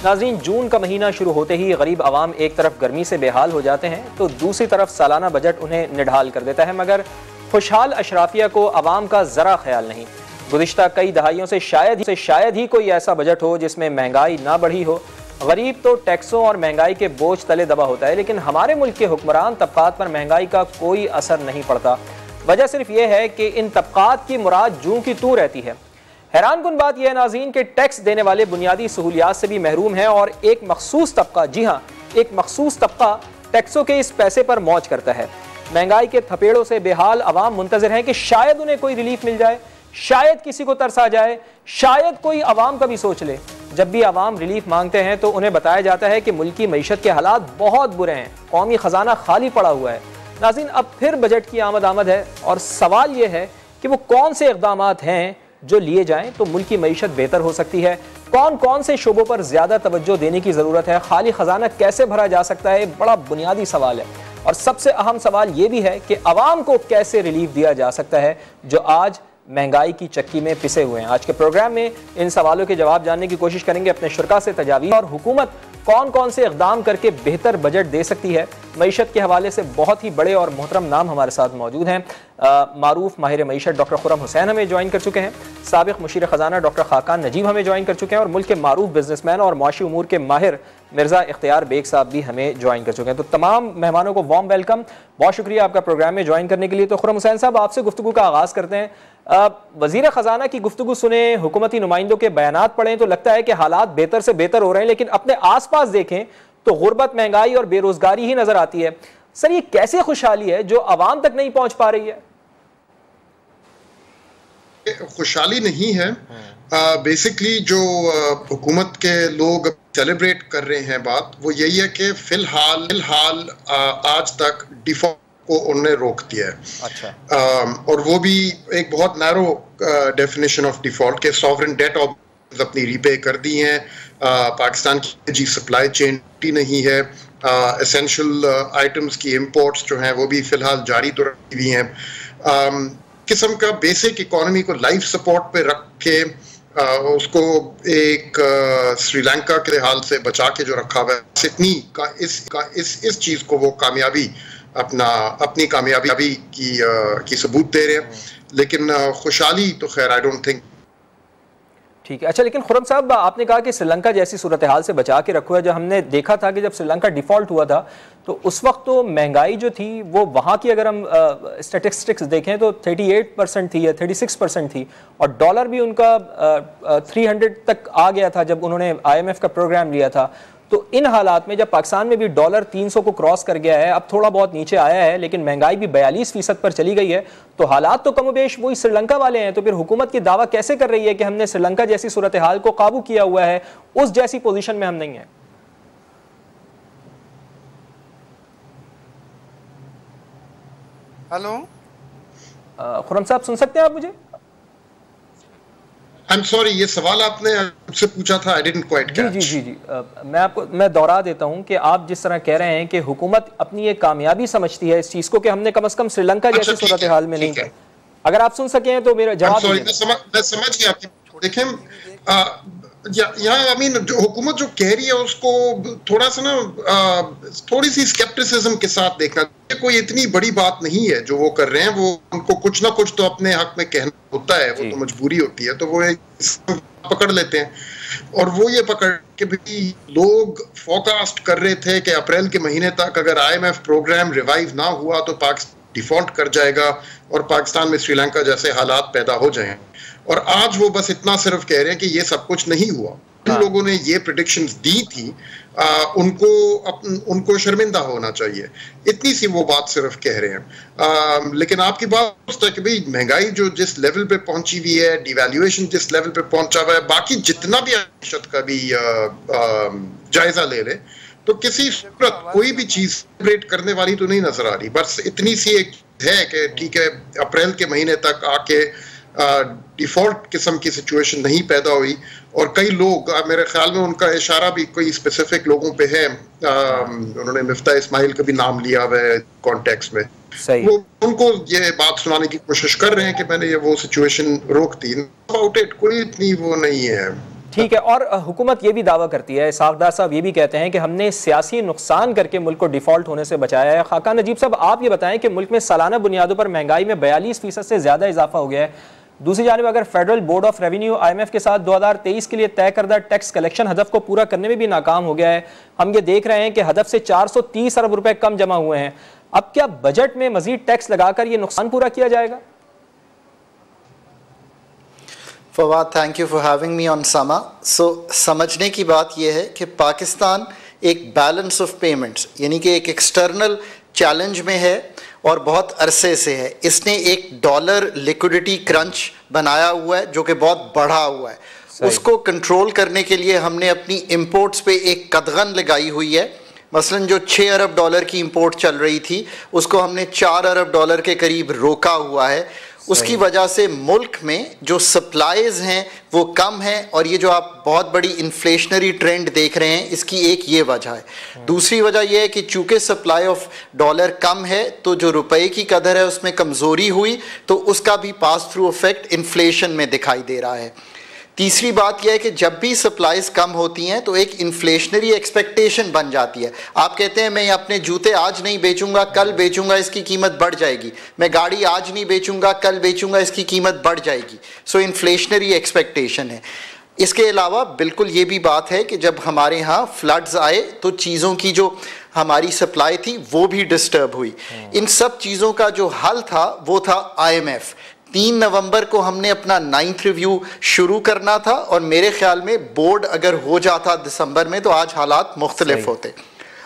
नाज़रीन, जून का महीना शुरू होते ही गरीब आवाम एक तरफ गर्मी से बेहाल हो जाते हैं तो दूसरी तरफ सालाना बजट उन्हें निढाल कर देता है, मगर खुशहाल अशराफिया को आवाम का ज़रा ख्याल नहीं। गुज़िश्ता कई दहाइयों से शायद ही कोई ऐसा बजट हो जिसमें महंगाई ना बढ़ी हो। गरीब तो टैक्सों और महंगाई के बोझ तले दबा होता है, लेकिन हमारे मुल्क के हुक्मरान तबकात पर महंगाई का कोई असर नहीं पड़ता। वजह सिर्फ ये है कि इन तबकात की मुराद जूं की तू रहती है। हैरानकुन बात यह है नाज़रीन कि टैक्स देने वाले बुनियादी सहूलियात से भी महरूम है और एक मखसूस तबका, जी हाँ, एक मखसूस तबका टैक्सों के इस पैसे पर मौज करता है। महंगाई के थपेड़ों से बेहाल अवाम मुंतज़िर हैं कि शायद उन्हें कोई रिलीफ मिल जाए, शायद किसी को तरस आ जाए, शायद कोई अवाम का भी सोच ले। जब भी अवाम रिलीफ मांगते हैं तो उन्हें बताया जाता है कि मुल्की मईशत के हालात बहुत बुरे हैं, कौमी खजाना खाली पड़ा हुआ है। नाज़रीन, अब फिर बजट की आमद है और सवाल यह है कि वो कौन से इक़दामात हैं जो लिए जाएं तो मुल्की मईशत बेहतर हो सकती है। कौन कौन से शोबों पर ज़्यादा तवज्जो देने की ज़रूरत है, खाली खजाना कैसे भरा जा सकता है, बड़ा बुनियादी सवाल है। और सबसे अहम सवाल ये भी है कि अवाम को कैसे रिलीफ दिया जा सकता है जो आज महंगाई की चक्की में पिसे हुए हैं। आज के प्रोग्राम में इन सवालों के जवाब जानने की कोशिश करेंगे अपने शुरा से तजावीज़, और हुकूमत कौन कौन से इक़दाम करके बेहतर बजट दे सकती है। मईशत के हवाले से बहुत ही बड़े और मोहतरम नाम हमारे साथ मौजूद हैं। मारूफ माहिर मईशत डॉक्टर खुर्रम हुसैन हमें ज्वाइन कर चुके हैं, साबिक़ मुशीर ख़जाना डॉक्टर खाकान नजीब हमें ज्वाइन कर चुके हैं, और मुल्क के मारूफ बिजनेसमैन और मुआशी उमूर के माहिर मिर्ज़ा इख्तियार बेग साहब भी हमें ज्वाइन कर चुके हैं। तो तमाम मेहमानों को वार्म वेलकम, बहुत शुक्रिया आपका प्रोग्राम में ज्वाइन करने के लिए। तो खुर्रम हुसैन साहब, आपसे गुफ्तगू का आगाज़ करते हैं। वज़ीर ख़जाना की गुफ्तगू सुने, हुकूमती नुमाइंदों के बयानात पढ़ें तो लगता है कि हालात बेहतर से बेहतर हो रहे हैं, लेकिन अपने आस पास देखें तो गुर्बत, महंगाई और बेरोजगारी ही नजर आती है। सर, ये कैसे खुशहाली है जो आवाम तक नहीं पहुंच पा रही है? खुशहाली नहीं है। बेसिकली जो हुकूमत के लोग सेलिब्रेट कर रहे हैं बात, वो यही है कि फिलहाल आज तक डिफॉल्ट को उन्होंने रोक दिया है। अच्छा। और वो भी एक बहुत नैरो डेफिनेशन ऑफ डिफॉल्ट के सॉवरेन डेट अपनी रीपे कर दी हैं। पाकिस्तान की जी सप्लाई चेन नहीं है, एसेंशियल आइटम्स की इंपोर्ट्स जो हैं वो भी फिलहाल जारी तो रखी हुई हैं। किस्म का बेसिक इकोनॉमी को लाइफ सपोर्ट पे रख के उसको एक श्रीलंका के हाल से बचा के जो रखा हुआ है, इस चीज को वो कामयाबी अपनी कामयाबी की सबूत दे रहे हैं। लेकिन खुशहाली तो खैर आई डोंट थिंक। ठीक है। अच्छा, लेकिन खुर्रम साहब, आपने कहा कि श्रीलंका जैसी सूरत हाल से बचा के रखो है। जब हमने देखा था कि जब श्रीलंका डिफॉल्ट हुआ था तो उस वक्त तो महंगाई जो थी वो वहाँ की, अगर हम स्टैटिस्टिक्स देखें तो 38% थी या 36% थी, और डॉलर भी उनका 300 तक आ गया था जब उन्होंने IMF का प्रोग्राम लिया था। तो इन हालात में जब पाकिस्तान में भी डॉलर 300 को क्रॉस कर गया है, अब थोड़ा बहुत नीचे आया है, लेकिन महंगाई भी 42% पर चली गई है, तो हालात तो कमोबेश वही श्रीलंका वाले हैं। तो फिर हुकूमत की दावा कैसे कर रही है कि हमने श्रीलंका जैसी सूरत हाल को काबू किया हुआ है, उस जैसी पोजीशन में हम नहीं है? हेलो खुर्रम साहब, सुन सकते हैं आप मुझे? I'm sorry, ये सवाल आपने मुझसे पूछा था, I didn't quite catch। जी। मैं दोहरा देता हूं कि आप जिस तरह कह रहे हैं कि हुकूमत अपनी एक कामयाबी समझती है इस चीज को कि हमने कम से कम श्रीलंका जैसी सूरत हाल में नहीं है। अगर आप सुन सकें तो मेरा जवाब। मैं समझ गया आपकी। देखें, यहाँ जो हुकूमत जो कह रही है उसको थोड़ा सा थोड़ी सी स्केप्टिसिज्म के साथ देखना। कोई इतनी बड़ी बात नहीं है जो वो कर रहे हैं, वो उनको कुछ ना कुछ तो अपने हक में कहना होता है, वो तो मजबूरी होती है, तो वो पकड़ लेते हैं। और वो ये पकड़ के भी लोग फोरकास्ट कर रहे थे कि अप्रैल के महीने तक अगर IMF प्रोग्राम रिवाइव ना हुआ तो पाकिस्तान डिफॉल्ट कर जाएगा और पाकिस्तान में श्रीलंका जैसे हालात पैदा हो जाएं। और आज वो बस इतना सिर्फ कह रहे हैं कि ये सब कुछ नहीं हुआ। जिन लोगों ने ये प्रेडिक्शंस दी थी उनको शर्मिंदा होना चाहिए, इतनी सी वो बात सिर्फ कह रहे हैं। लेकिन आपकी बात है कि भाई महंगाई जो जिस लेवल पे पहुंची हुई है, डिवैल्यूएशन जिस लेवल पे पहुंचा हुआ है, बाकी जितना भी मईशत का भी जायजा ले ले तो किसी सूरत कोई भी चीज सेलिब्रेट करने वाली तो नहीं नजर आ रही। बस इतनी सी एक है कि ठीक है, अप्रैल के महीने तक आके डिफॉल्ट किस्म की सिचुएशन नहीं पैदा हुई, और कई लोग, मेरे ख्याल में उनका इशारा भी कोई स्पेसिफिक लोगों पे है, उन्होंने मिफ्ता इस्माइल का भी नाम लिया हुआ है कॉन्टेक्स्ट में, वो उनको ये बात सुनाने की कोशिश कर रहे हैं कि मैंने ये वो सिचुएशन रोक दी। अबाउट इट कोई इतनी वो नहीं है। ठीक है। और हुकूमत ये भी दावा करती है, सागदार साहब ये भी कहते हैं कि हमने सियासी नुकसान करके मुल्क को डिफॉल्ट होने से बचाया है। खाकान नजीब साहब, आप ये बताएं कि मुल्क में सालाना बुनियादों पर महंगाई में 42% से ज़्यादा इजाफा हो गया है। दूसरी जानिब अगर federal board of revenue IMF के साथ 2023 के लिए तय करदा टैक्स कलेक्शन हदफ को पूरा करने में भी नाकाम हो गया है, हम ये देख रहे हैं कि हदफ से 430 अरब रुपए कम जमा हुए हैं। अब क्या बजट में मजीद टैक्स लगाकर ये नुकसान पूरा किया जाएगा? Fawad, thank you for having me on समा। समझने की बात यह है कि पाकिस्तान एक बैलेंस ऑफ पेमेंट्स यानी कि एक एक्सटर्नल चैलेंज में है और बहुत अरसे से है। इसने एक डॉलर लिक्विडिटी क्रंच बनाया हुआ है जो कि बहुत बढ़ा हुआ है। उसको कंट्रोल करने के लिए हमने अपनी इंपोर्ट्स पे एक कदगन लगाई हुई है। मसलन जो 6 अरब डॉलर की इंपोर्ट चल रही थी उसको हमने 4 अरब डॉलर के करीब रोका हुआ है। उसकी वजह से मुल्क में जो सप्लाईज हैं वो कम हैं और ये जो आप बहुत बड़ी इन्फ्लेशनरी ट्रेंड देख रहे हैं इसकी एक ये वजह है। दूसरी वजह ये है कि चूँकि सप्लाई ऑफ डॉलर कम है तो जो रुपए की कदर है उसमें कमज़ोरी हुई तो उसका भी पास थ्रू इफेक्ट इन्फ्लेशन में दिखाई दे रहा है। तीसरी बात यह है कि जब भी सप्लाईज कम होती हैं तो एक इन्फ्लेशनरी एक्सपेक्टेशन बन जाती है। आप कहते हैं मैं अपने जूते आज नहीं बेचूंगा, कल बेचूंगा, इसकी कीमत बढ़ जाएगी। मैं गाड़ी आज नहीं बेचूंगा, कल बेचूंगा, इसकी कीमत बढ़ जाएगी। सो इन्फ्लेशनरी एक्सपेक्टेशन है। इसके अलावा बिल्कुल ये भी बात है कि जब हमारे यहाँ फ्लड्स आए तो चीज़ों की जो हमारी सप्लाई थी वो भी डिस्टर्ब हुई। इन सब चीज़ों का जो हल था वो था IMF। 3 नवंबर को हमने अपना 9th रिव्यू शुरू करना था और मेरे ख्याल में बोर्ड अगर हो जाता दिसंबर में तो आज हालात मुख्तलिफ होते।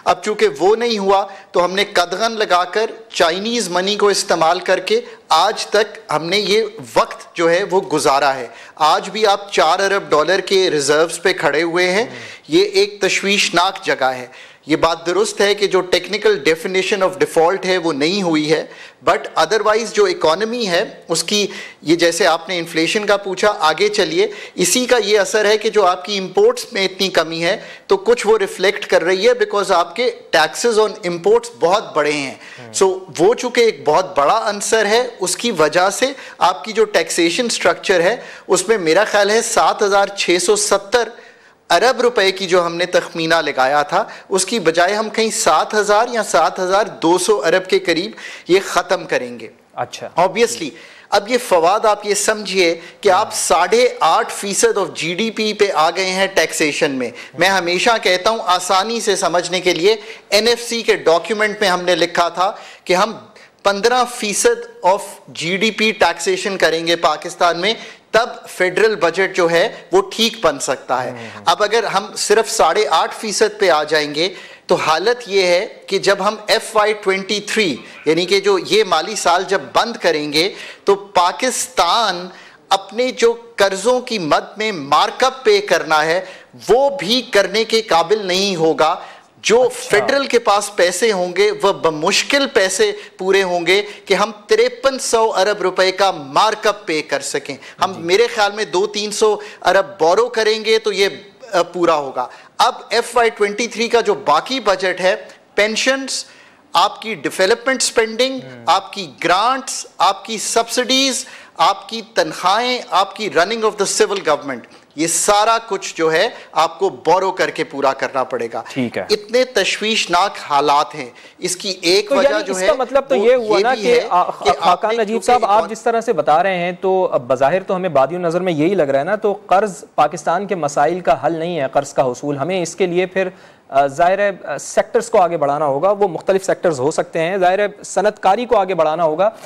अब चूंकि वो नहीं हुआ तो हमने कदगन लगाकर चाइनीज़ मनी को इस्तेमाल करके आज तक हमने ये वक्त जो है वो गुजारा है। आज भी आप 4 अरब डॉलर के रिजर्व्स पे खड़े हुए हैं। ये एक तशवीशनाक जगह है। ये बात दुरुस्त है कि जो टेक्निकल डेफिनेशन ऑफ डिफ़ॉल्ट है वो नहीं हुई है, बट अदरवाइज जो इकॉनमी है उसकी, ये जैसे आपने इन्फ्लेशन का पूछा, आगे चलिए, इसी का ये असर है कि जो आपकी इंपोर्ट्स में इतनी कमी है तो कुछ वो रिफ्लेक्ट कर रही है बिकॉज आपके टैक्सेस ऑन इंपोर्ट्स बहुत बड़े हैं। सो वो चूँकि एक बहुत बड़ा आंसर है, उसकी वजह से आपकी जो टैक्सेशन स्ट्रक्चर है उसमें मेरा ख्याल है 7,670 अरब रुपए की जो हमने तखमीना लगाया था उसकी बजाय हम कहीं 7,000 या 7,200 अरब के करीब ये ख़त्म करेंगे। अच्छा, ऑब्वियसली अब ये फवाद आप ये समझिए कि आप 8.5% ऑफ GDP पे आ गए हैं टैक्सेशन में। मैं हमेशा कहता हूँ आसानी से समझने के लिए, NFC के डॉक्यूमेंट में हमने लिखा था कि हम 15% ऑफ GDP टैक्सेशन करेंगे पाकिस्तान में, तब फेडरल बजट जो है वो ठीक बन सकता है। अब अगर हम सिर्फ 8.5% पे आ जाएंगे तो हालत ये है कि जब हम FY23 यानी कि जो ये माली साल जब बंद करेंगे तो पाकिस्तान अपने जो कर्जों की मद में मार्कअप पे करना है वो भी करने के काबिल नहीं होगा। जो फेडरल के पास पैसे होंगे वह बमुश्किल पैसे पूरे होंगे कि हम 5300 अरब रुपए का मार्कअप पे कर सकें। हम मेरे ख्याल में 200-300 अरब बोरो करेंगे तो ये पूरा होगा। अब FY23 का जो बाकी बजट है, पेंशन्स, आपकी डेवलपमेंट स्पेंडिंग, आपकी ग्रांट्स, आपकी सब्सिडीज, आपकी तनख्वाहें, आपकी running of the civil government, ये सारा कुछ जो है आपको बोरो करके पूरा करना पड़ेगा। ठीक है। इतने तशवीशनाक हालात हैं। इसकी एक वजह जो है, मतलब तो ये हुआ ना कि खाकान नजीब साहब आप जिस तरह से बता रहे हैं तो बज़ाहिर तो हमें बादियों नज़र में यही लग रहा है ना, तो कर्ज पाकिस्तान के मसाइल का हल नहीं है कर्ज का हुसूल। हमें इसके लिए फिर ज़ाहिर है सेक्टर्स को आगे बढ़ाना होगा। वो मुख्तलिफ सेक्टर्स हो सकते हैं, ज़ाहिर है सनतकारी को आगे बढ़ाना होगा।